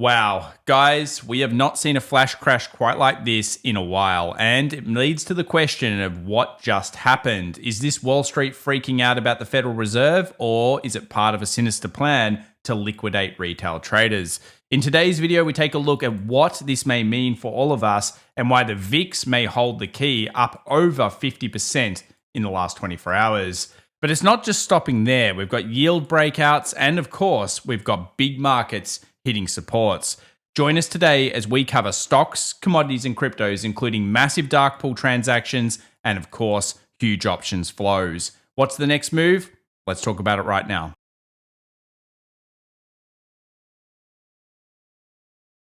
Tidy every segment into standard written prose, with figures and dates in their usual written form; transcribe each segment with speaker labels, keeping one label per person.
Speaker 1: Wow, guys, we have not seen a flash crash quite like this in a while, and it leads to the question of what just happened. Is this Wall Street freaking out about the Federal Reserve, or is it part of a sinister plan to liquidate retail traders? In today's video, we take a look at what this may mean for all of us and why the VIX may hold the key up over 50% in the last 24 hours. But it's not just stopping there. We've got yield breakouts, and of course, we've got big markets hitting supports. Join us today as we cover stocks, commodities, and cryptos, including massive dark pool transactions and, of course, huge options flows. What's the next move? Let's talk about it right now.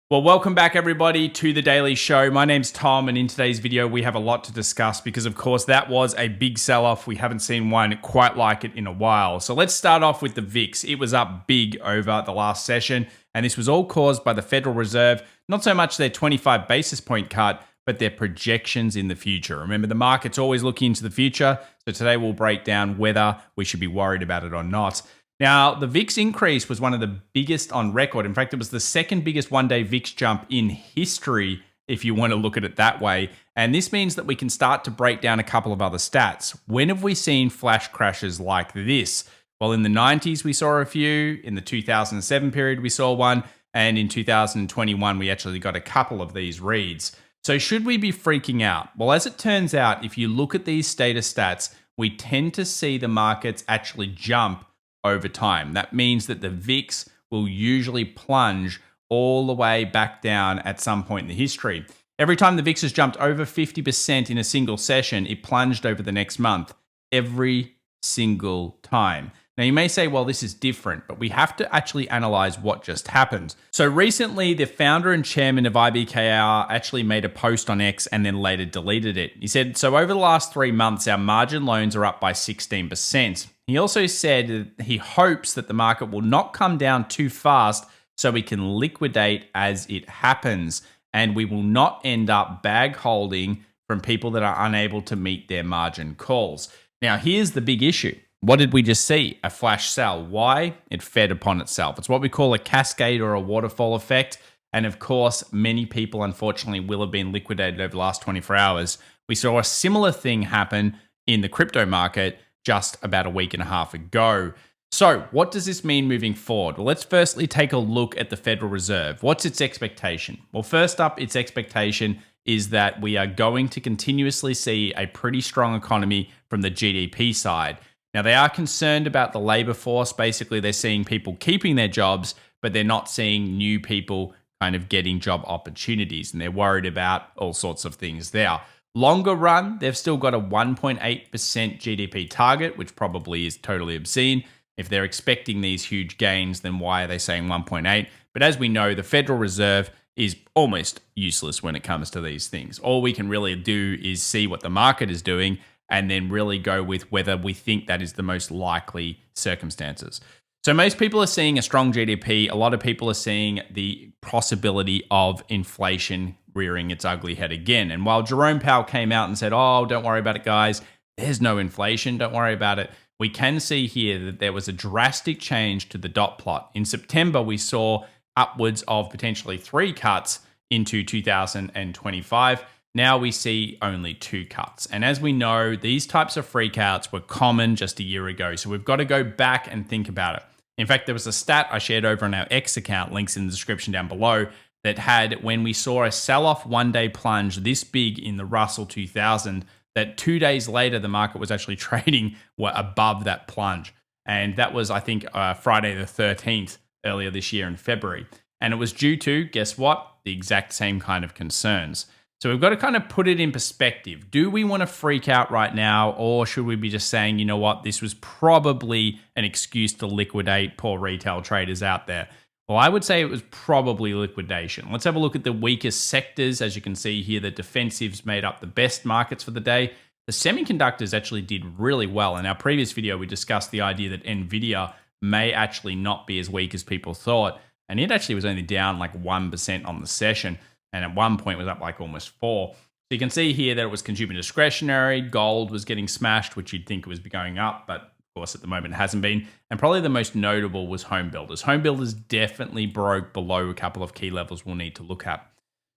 Speaker 1: Well, welcome back everybody to the Daily Show. My name's Tom, and in today's video, we have a lot to discuss because, of course, that was a big sell-off. We haven't seen one quite like it in a while. So let's start off with the VIX. It was up big over the last session, and this was all caused by the Federal Reserve, not so much their 25 basis point cut, but their projections in the future. Remember, the market's always looking into the future, so today we'll break down whether we should be worried about it or not. Now, the VIX increase was one of the biggest on record. In fact, it was the second biggest one-day VIX jump in history, if you want to look at it that way. And this means that we can start to break down a couple of other stats. When have we seen flash crashes like this? Well, in the 90s, we saw a few. In the 2007 period, we saw one. And in 2021, we actually got a couple of these reads. So should we be freaking out? Well, as it turns out, if you look at these status stats, we tend to see the markets actually jump over time. That means that the VIX will usually plunge all the way back down at some point in the history. Every time the VIX has jumped over 50% in a single session, it plunged over the next month. Every single time. Now, you may say, well, this is different, but we have to actually analyze what just happened. So recently, the founder and chairman of IBKR actually made a post on X and then later deleted it. He said, so over the last 3 months, our margin loans are up by 16%. He also said he hopes that the market will not come down too fast so we can liquidate as it happens, and we will not end up bag holding from people that are unable to meet their margin calls. Now, here's the big issue. What did we just see? A flash sell. Why? It fed upon itself. It's what we call a cascade or a waterfall effect. And of course, many people, unfortunately, will have been liquidated over the last 24 hours. We saw a similar thing happen in the crypto market just about a week and a half ago. So what does this mean moving forward? Well, let's firstly take a look at the Federal Reserve. What's its expectation? Well, first up, its expectation is that we are going to continuously see a pretty strong economy from the GDP side. Now, they are concerned about the labor force. Basically, they're seeing people keeping their jobs, but they're not seeing new people kind of getting job opportunities, and they're worried about all sorts of things there. Longer run, they've still got a 1.8% GDP target, which probably is totally obscene. If they're expecting these huge gains, then why are they saying 1.8? But as we know, the Federal Reserve is almost useless when it comes to these things. All we can really do is see what the market is doing and then really go with whether we think that is the most likely circumstances. So most people are seeing a strong GDP. A lot of people are seeing the possibility of inflation rearing its ugly head again. And while Jerome Powell came out and said, oh, don't worry about it, guys, there's no inflation, don't worry about it, we can see here that there was a drastic change to the dot plot. In September, we saw upwards of potentially 3 cuts into 2025. Now we see only 2 cuts. And as we know, these types of freakouts were common just a year ago. So we've got to go back and think about it. In fact, there was a stat I shared over on our X account, links in the description down below, that had when we saw a sell-off one-day plunge this big in the Russell 2000, that 2 days later, the market was actually trading above that plunge. And that was, I think, Friday the 13th earlier this year in February. And it was due to, guess what? The exact same kind of concerns. So we've got to kind of put it in perspective. Do we want to freak out right now, or should we be just saying, you know what, this was probably an excuse to liquidate poor retail traders out there? Well, I would say it was probably liquidation. Let's have a look at the weakest sectors. As you can see here, the defensives made up the best markets for the day. The semiconductors actually did really well. In our previous video, we discussed the idea that NVIDIA may actually not be as weak as people thought. And it actually was only down like 1% on the session. And at one point was up like almost 4%. So you can see here that it was consumer discretionary. Gold was getting smashed, which you'd think it was going up, but course, at the moment, it hasn't been. And probably the most notable was home builders. Home builders definitely broke below a couple of key levels we'll need to look at.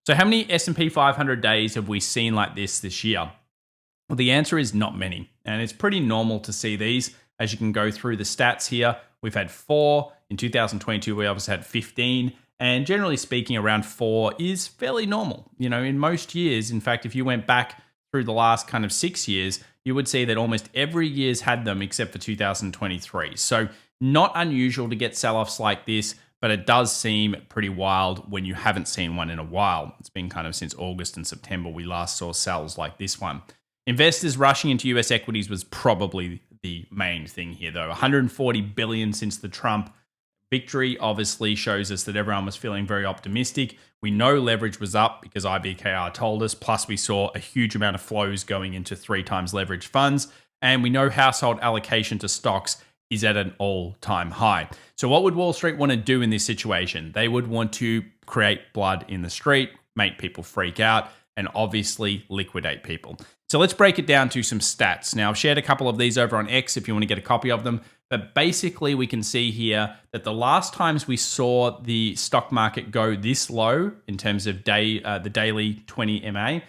Speaker 1: So how many S&P 500 days have we seen like this year? Well, the answer is not many. And it's pretty normal to see these. As you can go through the stats here, we've had 4. In 2022, we obviously had 15. And generally speaking, around 4 is fairly normal. You know, in most years, in fact, if you went back through the last kind of 6 years, you would see that almost every year's had them except for 2023. So not unusual to get sell-offs like this, but it does seem pretty wild when you haven't seen one in a while. It's been kind of since August and September we last saw sells like this one. Investors rushing into US equities was probably the main thing here, though. 140 billion since the Trump victory obviously shows us that everyone was feeling very optimistic. We know leverage was up because IBKR told us, plus we saw a huge amount of flows going into 3 times leverage funds, and we know household allocation to stocks is at an all-time high. So what would Wall Street want to do in this situation? They would want to create blood in the street, make people freak out, and obviously liquidate people. So let's break it down to some stats. Now, I've shared a couple of these over on X if you want to get a copy of them. But basically, we can see here that the last times we saw the stock market go this low in terms of the daily 20 MA,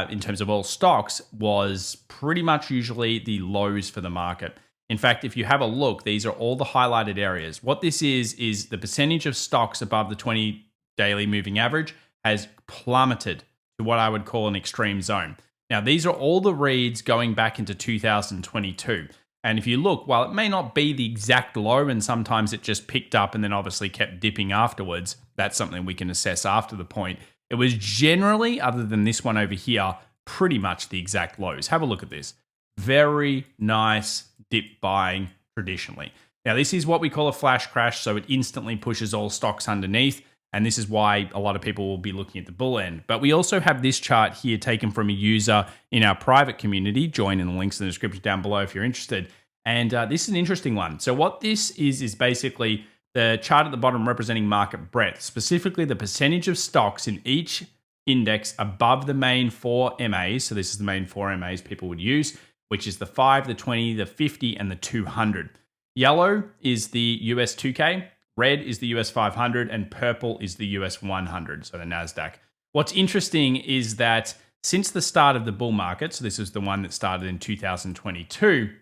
Speaker 1: in terms of all stocks, was pretty much usually the lows for the market. In fact, if you have a look, these are all the highlighted areas. What this is the percentage of stocks above the 20 daily moving average has plummeted to what I would call an extreme zone. Now, these are all the reads going back into 2022. And if you look, while it may not be the exact low, and sometimes it just picked up and then obviously kept dipping afterwards, that's something we can assess after the point. It was generally, other than this one over here, pretty much the exact lows. Have a look at this. Very nice dip buying traditionally. Now, this is what we call a flash crash, so it instantly pushes all stocks underneath. And this is why a lot of people will be looking at the bull end. But we also have this chart here taken from a user in our private community. Join in the links in the description down below if you're interested. And this is an interesting one. So what this is basically the chart at the bottom representing market breadth, specifically the percentage of stocks in each index above the main 4 MAs. So this is the main 4 MAs people would use, which is the 5, the 20, the 50, and the 200. Yellow is the US 2K. Red is the US 500 and purple is the US 100, so the NASDAQ. What's interesting is that since the start of the bull market, so this is the one that started in 2022,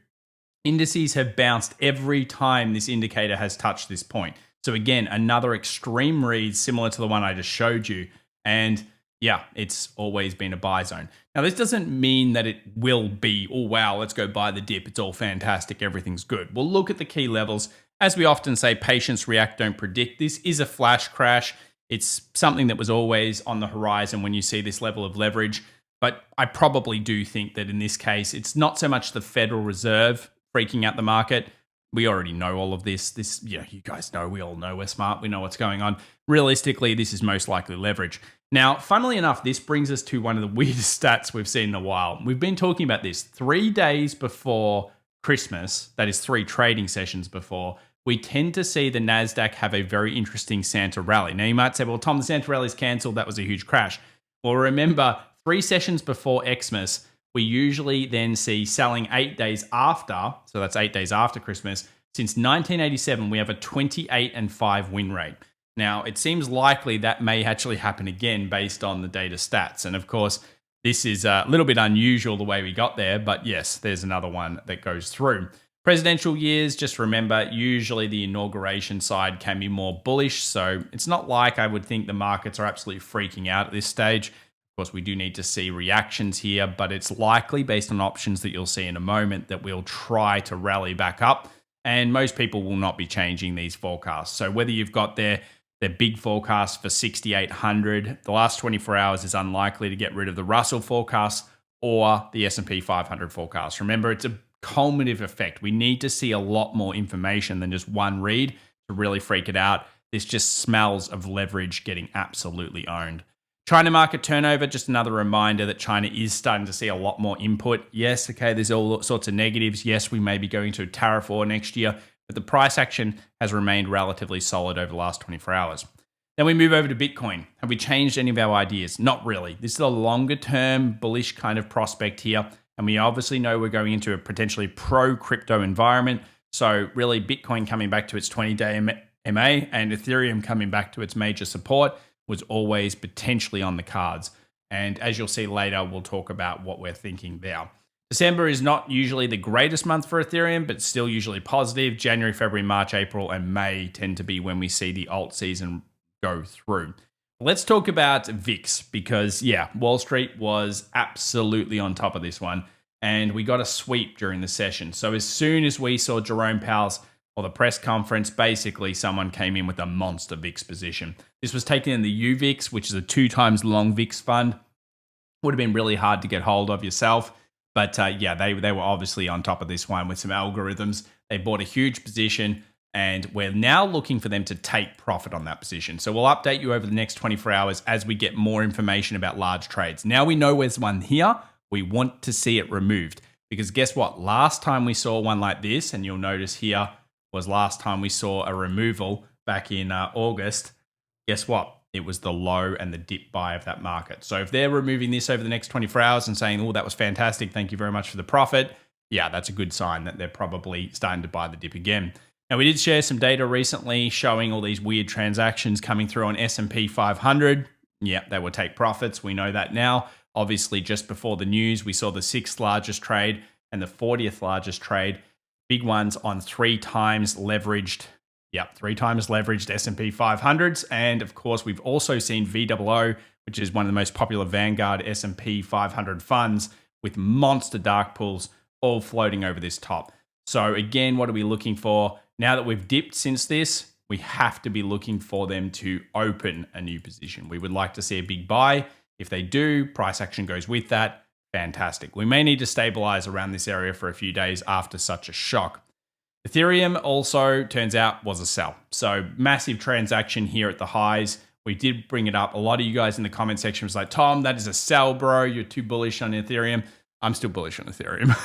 Speaker 1: indices have bounced every time this indicator has touched this point. So again, another extreme read similar to the one I just showed you. And yeah, it's always been a buy zone. Now, this doesn't mean that it will be, oh wow, let's go buy the dip. It's all fantastic. Everything's good. We'll look at the key levels. As we often say, patience, react, don't predict. This is a flash crash. It's something that was always on the horizon when you see this level of leverage. But I probably do think that in this case, it's not so much the Federal Reserve freaking out the market. We already know all of this. You guys know, we all know we're smart. We know what's going on. Realistically, this is most likely leverage. Now, funnily enough, this brings us to one of the weirdest stats we've seen in a while. We've been talking about this 3 days before Christmas, that is 3 trading sessions before, we tend to see the NASDAQ have a very interesting Santa rally. Now, you might say, well, Tom, the Santa rally's cancelled. That was a huge crash. Well, remember, 3 sessions before Xmas, we usually then see selling 8 days after, so that's 8 days after Christmas. Since 1987, we have a 28-5 win rate. Now, it seems likely that may actually happen again based on the data stats. And of course, this is a little bit unusual the way we got there, but yes, there's another one that goes through. Presidential years, just remember, usually the inauguration side can be more bullish. So it's not like I would think the markets are absolutely freaking out at this stage. Of course, we do need to see reactions here, but it's likely based on options that you'll see in a moment that we'll try to rally back up. And most people will not be changing these forecasts. So whether you've got their big forecast for 6,800, the last 24 hours is unlikely to get rid of the Russell forecast or the S&P 500 forecast. Remember, it's a cumulative effect. We need to see a lot more information than just one read to really freak it out. This just smells of leverage getting absolutely owned. China market turnover, just another reminder that China is starting to see a lot more input. Yes, okay, there's all sorts of negatives. Yes, we may be going to a tariff war next year, but the price action has remained relatively solid over the last 24 hours. Then we move over to Bitcoin. Have we changed any of our ideas? Not really. This is a longer term bullish kind of prospect here. And we obviously know we're going into a potentially pro-crypto environment. So really Bitcoin coming back to its 20-day MA and Ethereum coming back to its major support was always potentially on the cards. And as you'll see later, we'll talk about what we're thinking there. December is not usually the greatest month for Ethereum, but still usually positive. January, February, March, April, and May tend to be when we see the alt season go through. Let's talk about VIX because, yeah, Wall Street was absolutely on top of this one. And we got a sweep during the session. So as soon as we saw Jerome Powell's or the press conference, basically someone came in with a monster VIX position. This was taken in the UVIX, which is a 2 times long VIX fund. Would have been really hard to get hold of yourself. But yeah, they were obviously on top of this one with some algorithms. They bought a huge position. And we're now looking for them to take profit on that position. So we'll update you over the next 24 hours as we get more information about large trades. Now we know there's one here. We want to see it removed. Because guess what? Last time we saw one like this, and you'll notice here was last time we saw a removal back in August. Guess what? It was the low and the dip buy of that market. So if they're removing this over the next 24 hours and saying, oh, that was fantastic, thank you very much for the profit. Yeah, that's a good sign that they're probably starting to buy the dip again. Now, we did share some data recently showing all these weird transactions coming through on S&P 500. Yeah, they will take profits. We know that now. Obviously, just before the news, we saw the 6th largest trade and the 40th largest trade. Big ones on 3 times leveraged. Yeah, 3 times leveraged S&P 500s. And of course, we've also seen VOO, which is one of the most popular Vanguard S&P 500 funds with monster dark pools all floating over this top. So again, what are we looking for? Now that we've dipped since this, we have to be looking for them to open a new position. We would like to see a big buy. If they do, price action goes with that. Fantastic. We may need to stabilize around this area for a few days after such a shock. Ethereum also turns out was a sell. So massive transaction here at the highs. We did bring it up. A lot of you guys in the comment section was like, Tom, that is a sell, bro. You're too bullish on Ethereum. I'm still bullish on Ethereum.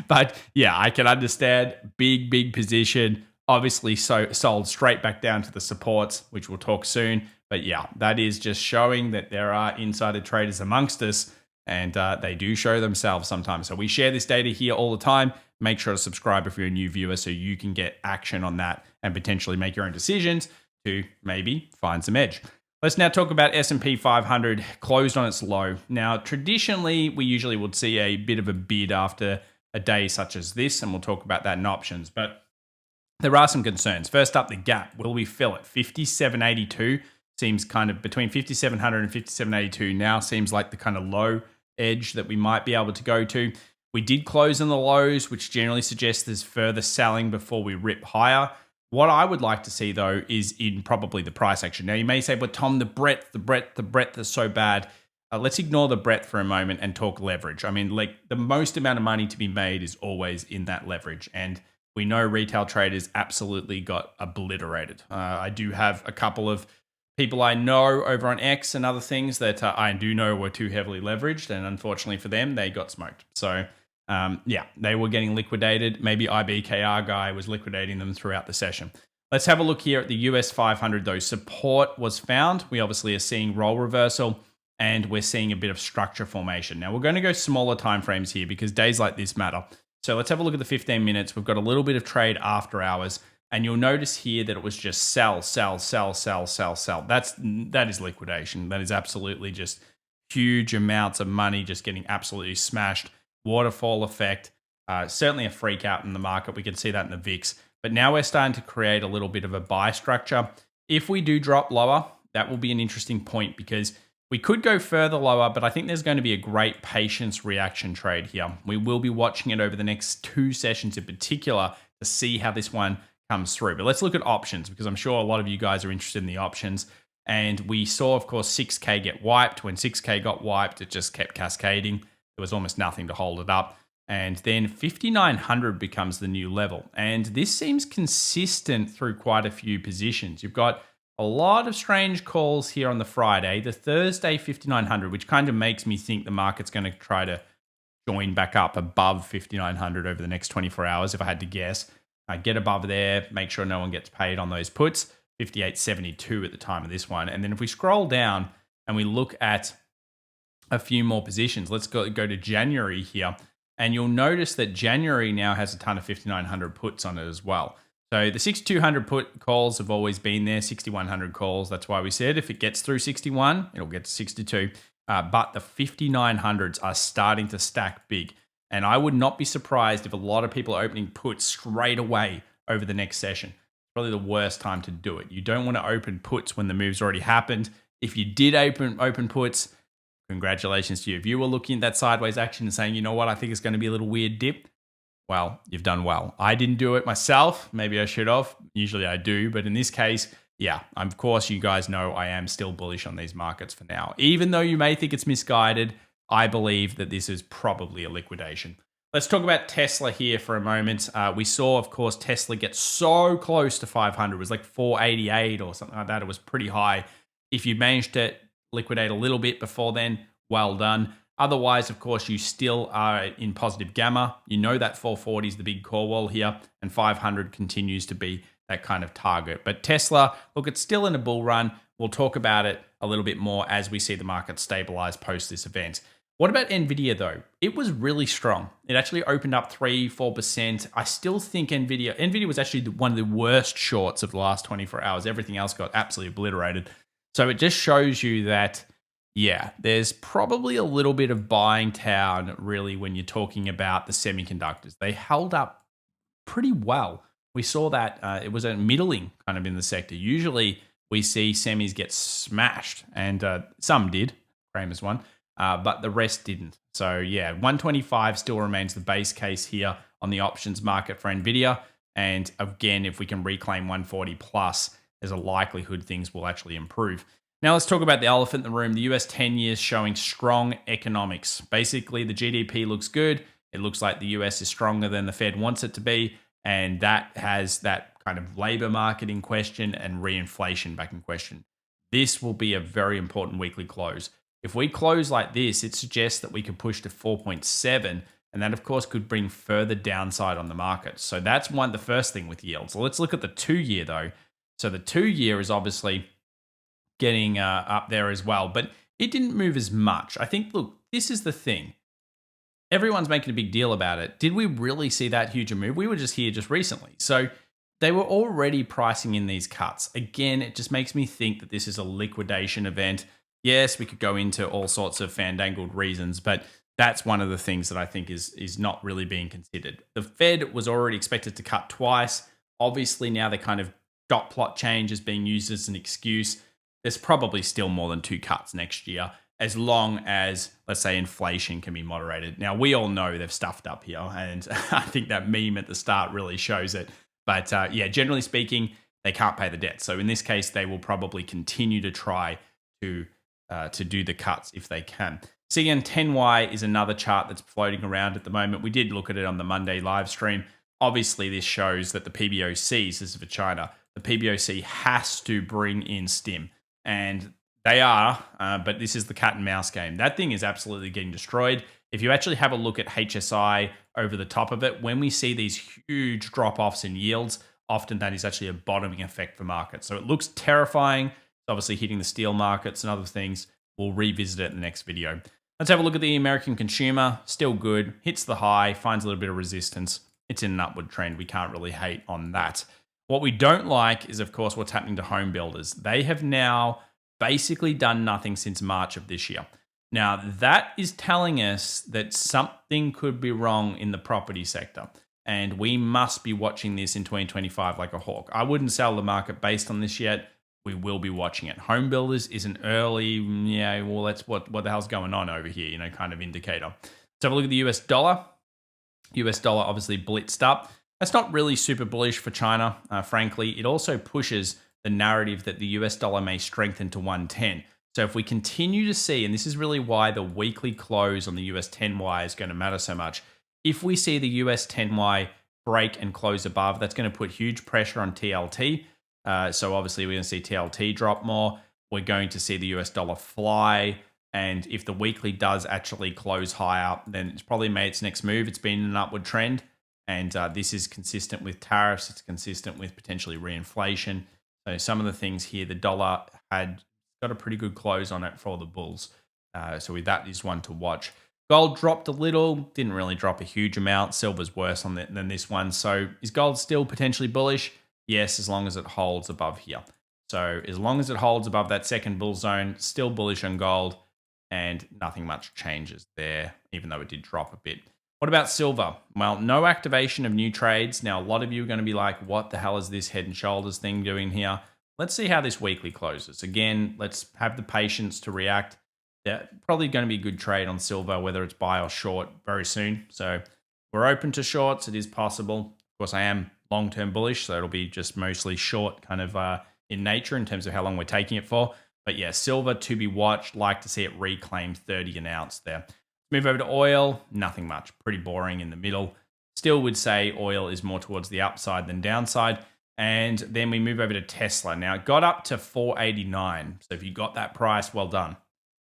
Speaker 1: But yeah, I can understand big position. Obviously sold straight back down to the supports, which we'll talk soon. But yeah, that is just showing that there are insider traders amongst us and they do show themselves sometimes. So we share this data here all the time. Make sure to subscribe if you're a new viewer so you can get action on that and potentially make your own decisions to maybe find some edge. Let's now talk about S&P 500 closed on its low. Now, traditionally, we usually would see a bit of a bid after a day such as this, and we'll talk about that in options. But there are some concerns. First up, the gap. Will we fill it? 5782 seems kind of between 5700 and 5782 now seems like the kind of low edge that we might be able to go to. We did close in the lows, which generally suggests there's further selling before we rip higher. What I would like to see, though, is in probably the price action. Now, you may say, but Tom, the breadth is so bad. Let's ignore the breadth for a moment and talk leverage. I mean, like the most amount of money to be made is always in that leverage. And we know retail traders absolutely got obliterated. I do have a couple of people I know over on X and other things that I do know were too heavily leveraged. And unfortunately for them, they got smoked. So yeah, they were getting liquidated. Maybe IBKR guy was liquidating them throughout the session. Let's have a look here at the US 500 though. Support was found. We obviously are seeing role reversal and we're seeing a bit of structure formation. Now we're going to go smaller timeframes here because days like this matter. So let's have a look at the 15 minutes. We've got a little bit of trade after hours and you'll notice here that it was just sell. That is liquidation. That is absolutely just huge amounts of money just getting absolutely smashed. Waterfall effect, certainly a freak out in the market. We can see that in the VIX. But now we're starting to create a little bit of a buy structure. If we do drop lower, that will be an interesting point because we could go further lower, but I think there's going to be a great patience reaction trade here. We will be watching it over the next 2 sessions in particular to see how this one comes through. But let's look at options because I'm sure a lot of you guys are interested in the options. And we saw, of course, 6K get wiped. When 6K got wiped, it just kept cascading. There was almost nothing to hold it up. And then 5,900 becomes the new level. And this seems consistent through quite a few positions. You've got a lot of strange calls here on the Friday. The Thursday 5,900, which kind of makes me think the market's going to try to join back up above 5,900 over the next 24 hours, if I had to guess. Get above there, make sure no one gets paid on those puts. 58.72 at the time of this one. And then if we scroll down and we look at a few more positions. Let's go to January here. And you'll notice that January now has a ton of 5,900 puts on it as well. So the 6,200 put calls have always been there, 6,100 calls. That's why we said if it gets through 61, it'll get to 62. But the 5,900s are starting to stack big. And I would not be surprised if a lot of people are opening puts straight away over the next session. Probably the worst time to do it. You don't want to open puts when the move's already happened. If you did open puts, congratulations to you. If you were looking at that sideways action and saying, you know what, I think it's going to be a little weird dip, well, you've done well. I didn't do it myself. Maybe I should have. Usually I do. But in this case, yeah, of course, you guys know I am still bullish on these markets for now. Even though you may think it's misguided, I believe that this is probably a liquidation. Let's talk about Tesla here for a moment. We saw, of course, Tesla get so close to 500. It was like 488 or something like that. It was pretty high. If you managed to liquidate a little bit before then, well done. Otherwise, of course, you still are in positive gamma. You know that 440 is the big core wall here, and 500 continues to be that kind of target. But Tesla, look, it's still in a bull run. We'll talk about it a little bit more as we see the market stabilize post this event. What about Nvidia though? It was really strong. It actually opened up 3-4%. I still think Nvidia was actually one of the worst shorts of the last 24 hours. Everything else got absolutely obliterated. So it just shows you that, yeah, there's probably a little bit of buying town really when you're talking about the semiconductors. They held up pretty well. We saw that it was a middling kind of in the sector. Usually we see semis get smashed, and some did. Kramer's one. But the rest didn't. So yeah, 125 still remains the base case here on the options market for Nvidia. And again, if we can reclaim 140 plus, there's a likelihood things will actually improve. Now let's talk about the elephant in the room. The US 10 years showing strong economics. Basically, the GDP looks good. It looks like the US is stronger than the Fed wants it to be. And that has that kind of labor market in question and reinflation back in question. This will be a very important weekly close. If we close like this, it suggests that we could push to 4.7, and that, of course, could bring further downside on the market. So that's the first thing with yields. So let's look at the 2-year, though. So the 2-year is obviously getting up there as well, but it didn't move as much. I think, look, this is the thing. Everyone's making a big deal about it. Did we really see that huge a move? We were just here just recently. So they were already pricing in these cuts. Again, it just makes me think that this is a liquidation event. Yes, we could go into all sorts of fandangled reasons, but that's one of the things that I think is not really being considered. The Fed was already expected to cut twice. Obviously, now the kind of dot plot change is being used as an excuse. There's probably still more than 2 cuts next year, as long as, let's say, inflation can be moderated. Now, we all know they've stuffed up here, and I think that meme at the start really shows it. But yeah, generally speaking, they can't pay the debt. So in this case, they will probably continue to try to do the cuts if they can. CN10Y is another chart that's floating around at the moment. We did look at it on the Monday live stream. Obviously, this shows that the PBOC, this is for China, the PBOC has to bring in stim. And they are, but this is the cat and mouse game. That thing is absolutely getting destroyed. If you actually have a look at HSI over the top of it, when we see these huge drop-offs in yields, often that is actually a bottoming effect for markets. So it looks terrifying. Obviously hitting the steel markets and other things. We'll revisit it in the next video. Let's have a look at the American consumer. Still good. Hits the high, finds a little bit of resistance. It's in an upward trend. We can't really hate on that. What we don't like is, of course, what's happening to home builders. They have now basically done nothing since March of this year. Now, that is telling us that something could be wrong in the property sector. And we must be watching this in 2025 like a hawk. I wouldn't sell the market based on this yet. We will be watching it. Home builders is an early, yeah, well, that's what the hell's going on over here, kind of indicator. Let's have a look at the US dollar. US dollar obviously blitzed up. That's not really super bullish for China, frankly. It also pushes the narrative that the US dollar may strengthen to 110. So if we continue to see, and this is really why the weekly close on the US 10Y is going to matter so much. If we see the US 10Y break and close above, that's going to put huge pressure on TLT. So obviously we're going to see TLT drop more. We're going to see the US dollar fly. And if the weekly does actually close higher, then it's probably made its next move. It's been an upward trend. And this is consistent with tariffs. It's consistent with potentially reinflation. So some of the things here, the dollar had got a pretty good close on it for the bulls. So that is one to watch. Gold dropped a little, didn't really drop a huge amount. Silver's worse than this one. So is gold still potentially bullish? Yes, as long as it holds above here. So as long as it holds above that second bull zone, still bullish on gold, and nothing much changes there, even though it did drop a bit. What about silver? Well, no activation of new trades. Now, a lot of you are going to be like, what the hell is this head and shoulders thing doing here? Let's see how this weekly closes. Again, let's have the patience to react. Yeah, probably going to be a good trade on silver, whether it's buy or short very soon. So we're open to shorts. It is possible. Of course, I am long-term bullish, so it'll be just mostly short kind of in nature in terms of how long we're taking it for. But yeah, silver to be watched. Like to see it reclaim 30 an ounce there. Move over to oil. Nothing much. Pretty boring in the middle. Still would say oil is more towards the upside than downside. And then we move over to Tesla. Now, it got up to 489. So if you got that price, well done.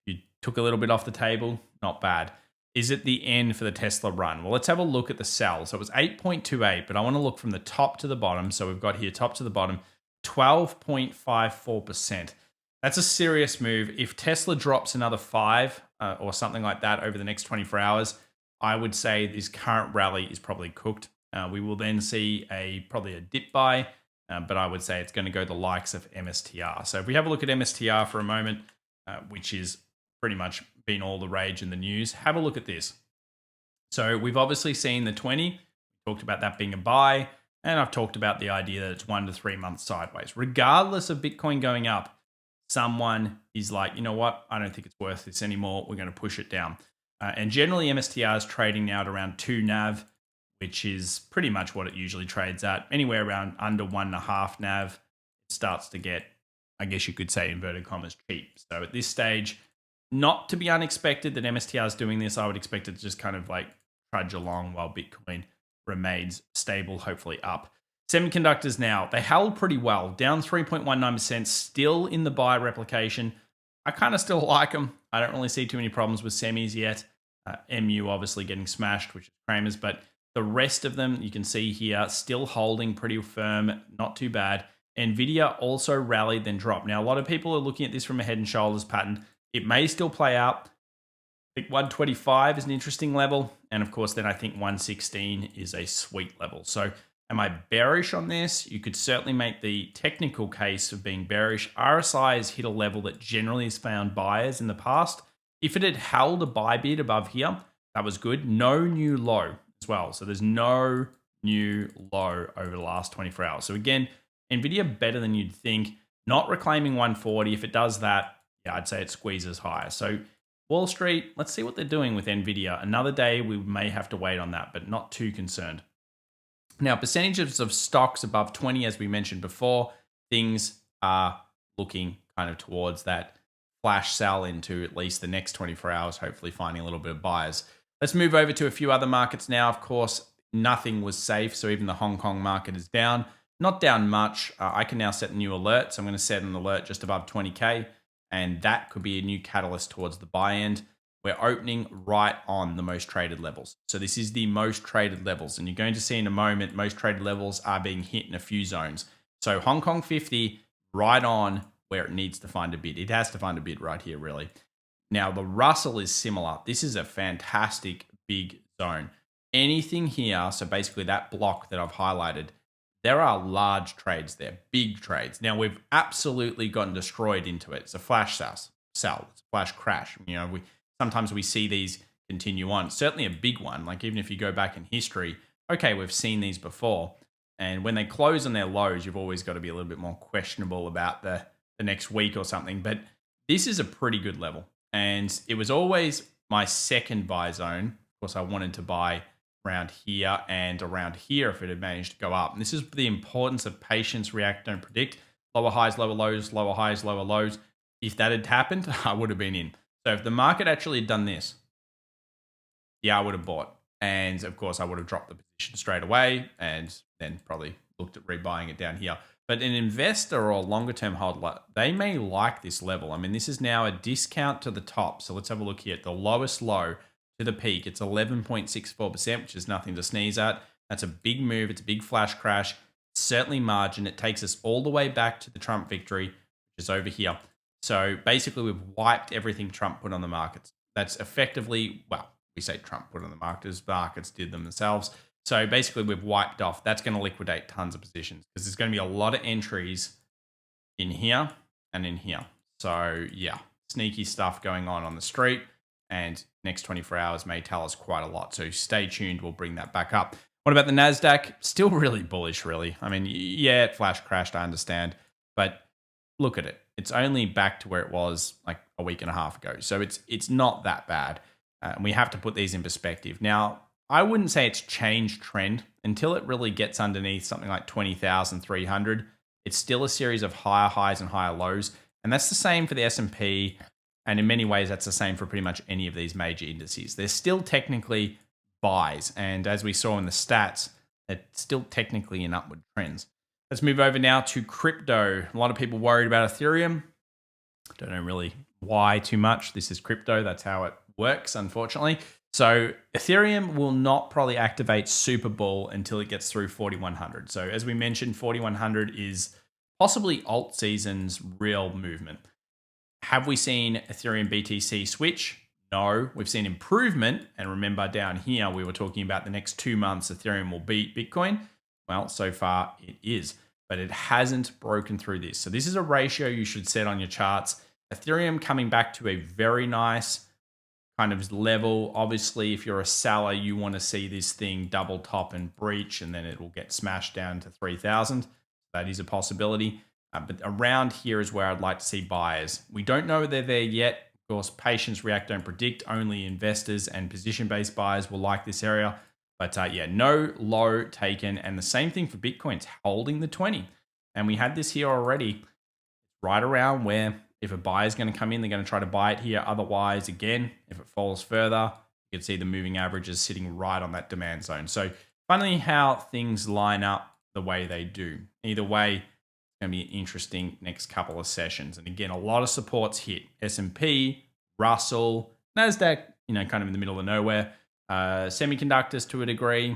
Speaker 1: You took a little bit off the table, not bad. Is it the end for the Tesla run? Well, let's have a look at the sell. So it was 8.28, but I want to look from the top to the bottom. So we've got here top to the bottom, 12.54%. That's a serious move. If Tesla drops another 5 or something like that over the next 24 hours, I would say this current rally is probably cooked. We will then see probably a dip buy, but I would say it's going to go the likes of MSTR. So if we have a look at MSTR for a moment, which is pretty much been all the rage in the news, have a look at this. So we've obviously seen the 20, talked about that being a buy, and I've talked about the idea that it's 1 to 3 months sideways. Regardless of Bitcoin going up, someone is like, you know what, I don't think it's worth this anymore. We're going to push it down. And generally, MSTR is trading now at around 2 NAV, which is pretty much what it usually trades at. Anywhere around under 1.5 NAV, it starts to get, I guess you could say, inverted commas, cheap. So at this stage, not to be unexpected that MSTR is doing this. I would expect it to just kind of like trudge along while Bitcoin remains stable, hopefully up. Semiconductors now, they held pretty well, down 3.19%, still in the buy replication. I kind of still like them. I don't really see too many problems with semis yet. MU obviously getting smashed, which is Kramer's, but the rest of them you can see here still holding pretty firm, not too bad. Nvidia also rallied, then dropped. Now, a lot of people are looking at this from a head and shoulders pattern. It may still play out. I think 125 is an interesting level. And of course, then I think 116 is a sweet level. So am I bearish on this? You could certainly make the technical case of being bearish. RSI has hit a level that generally has found buyers in the past. If it had held a buy bid above here, that was good. No new low as well. So there's no new low over the last 24 hours. So again, Nvidia better than you'd think. Not reclaiming 140. If it does that, yeah, I'd say it squeezes higher. So Wall Street, let's see what they're doing with Nvidia. Another day, we may have to wait on that, but not too concerned. Now, percentages of stocks above 20, as we mentioned before, things are looking kind of towards that flash sell into at least the next 24 hours, hopefully finding a little bit of buyers. Let's move over to a few other markets now. Of course, nothing was safe, so even the Hong Kong market is down. Not down much. I can now set a new alert, so I'm going to set an alert just above 20K, and that could be a new catalyst towards the buy end. We're opening right on the most traded levels. So this is the most traded levels, and you're going to see in a moment, most traded levels are being hit in a few zones. So Hong Kong 50, right on where it needs to find a bid. It has to find a bid right here, really. Now, the Russell is similar. This is a fantastic big zone. Anything here, so basically that block that I've highlighted, there are large trades there, big trades. Now, we've absolutely gotten destroyed into it. It's a flash sell, it's a flash crash. You know, sometimes we see these continue on. Certainly a big one. Like even if you go back in history, okay, we've seen these before. And when they close on their lows, you've always got to be a little bit more questionable about the next week or something. But this is a pretty good level. And it was always my second buy zone. Of course, I wanted to buy around here and around here if it had managed to go up. And this is the importance of patience, react, don't predict. Lower highs, lower lows, lower highs, lower lows. If that had happened, I would have been in. So if the market actually had done this, yeah, I would have bought. And of course, I would have dropped the position straight away and then probably looked at rebuying it down here. But an investor or longer term holder, they may like this level. I mean, this is now a discount to the top. So let's have a look here at the lowest low to the peak. It's 11.64%, which is nothing to sneeze at. That's a big move. It's a big flash crash. Certainly margin. It takes us all the way back to the Trump victory, which is over here. So basically, we've wiped everything Trump put on the markets. That's effectively, well, we say Trump put on the markets, markets did them themselves. So basically, we've wiped off. That's going to liquidate tons of positions because there's going to be a lot of entries in here and in here. So yeah, sneaky stuff going on the street, and next 24 hours may tell us quite a lot. So stay tuned. We'll bring that back up. What about the NASDAQ? Still really bullish, really. I mean, yeah, it flash crashed, I understand, but look at it. It's only back to where it was like a week and a half ago. So it's not that bad. And we have to put these in perspective. Now, I wouldn't say it's changed trend until it really gets underneath something like 20,300. It's still a series of higher highs and higher lows. And that's the same for the S&P. And in many ways, that's the same for pretty much any of these major indices. They're still technically buys. And as we saw in the stats, it's still technically in upward trends. Let's move over now to crypto. A lot of people worried about Ethereum. Don't know really why too much. This is crypto. That's how it works, unfortunately. So Ethereum will not probably activate Super Bull until it gets through 4,100. So as we mentioned, 4,100 is possibly alt season's real movement. Have we seen Ethereum BTC switch? No, we've seen improvement. And remember down here, we were talking about the next 2 months, Ethereum will beat Bitcoin. Well, so far it is, but it hasn't broken through this. So this is a ratio you should set on your charts. Ethereum coming back to a very nice kind of level. Obviously, if you're a seller, you want to see this thing double top and breach, and then it will get smashed down to 3,000. That is a possibility. But around here is where I'd like to see buyers. We don't know they're there yet. Of course, patience, react, don't predict. Only investors and position-based buyers will like this area. But yeah, no low taken. And the same thing for Bitcoin. It's holding the 20. And we had this here already, right around where if a buyer is going to come in, they're going to try to buy it here. Otherwise, again, if it falls further, you can see the moving averages sitting right on that demand zone. So funny how things line up the way they do. Either way, it's going to be an interesting next couple of sessions. And again, a lot of supports hit. S&P, Russell, NASDAQ, kind of in the middle of nowhere. Semiconductors to a degree.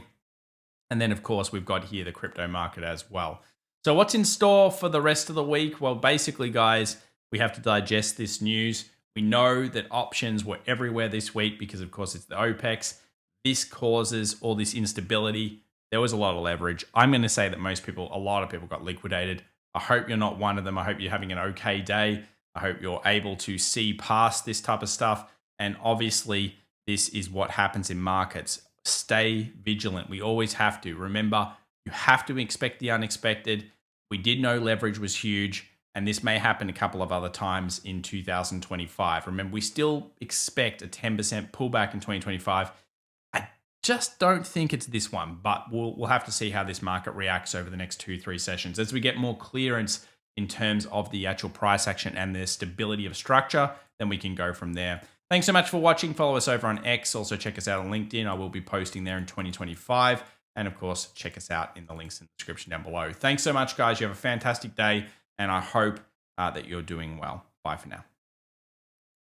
Speaker 1: And then, of course, we've got here the crypto market as well. So what's in store for the rest of the week? Well, basically, guys, we have to digest this news. We know that options were everywhere this week because, of course, it's the OPEX. This causes all this instability. There was a lot of leverage. I'm going to say that a lot of people got liquidated. I hope you're not one of them. I hope you're having an okay day. I hope you're able to see past this type of stuff. And obviously, this is what happens in markets. Stay vigilant. We always have to. Remember, you have to expect the unexpected. We did know leverage was huge, and this may happen a couple of other times in 2025. Remember, we still expect a 10% pullback in 2025. I just don't think it's this one, but we'll have to see how this market reacts over the next 2-3 sessions. As we get more clearance in terms of the actual price action and the stability of structure, then we can go from there. Thanks so much for watching. Follow us over on X. Also check us out on LinkedIn. I will be posting there in 2025. And of course, check us out in the links in the description down below. Thanks so much, guys. You have a fantastic day, and I hope that you're doing well. Bye for now.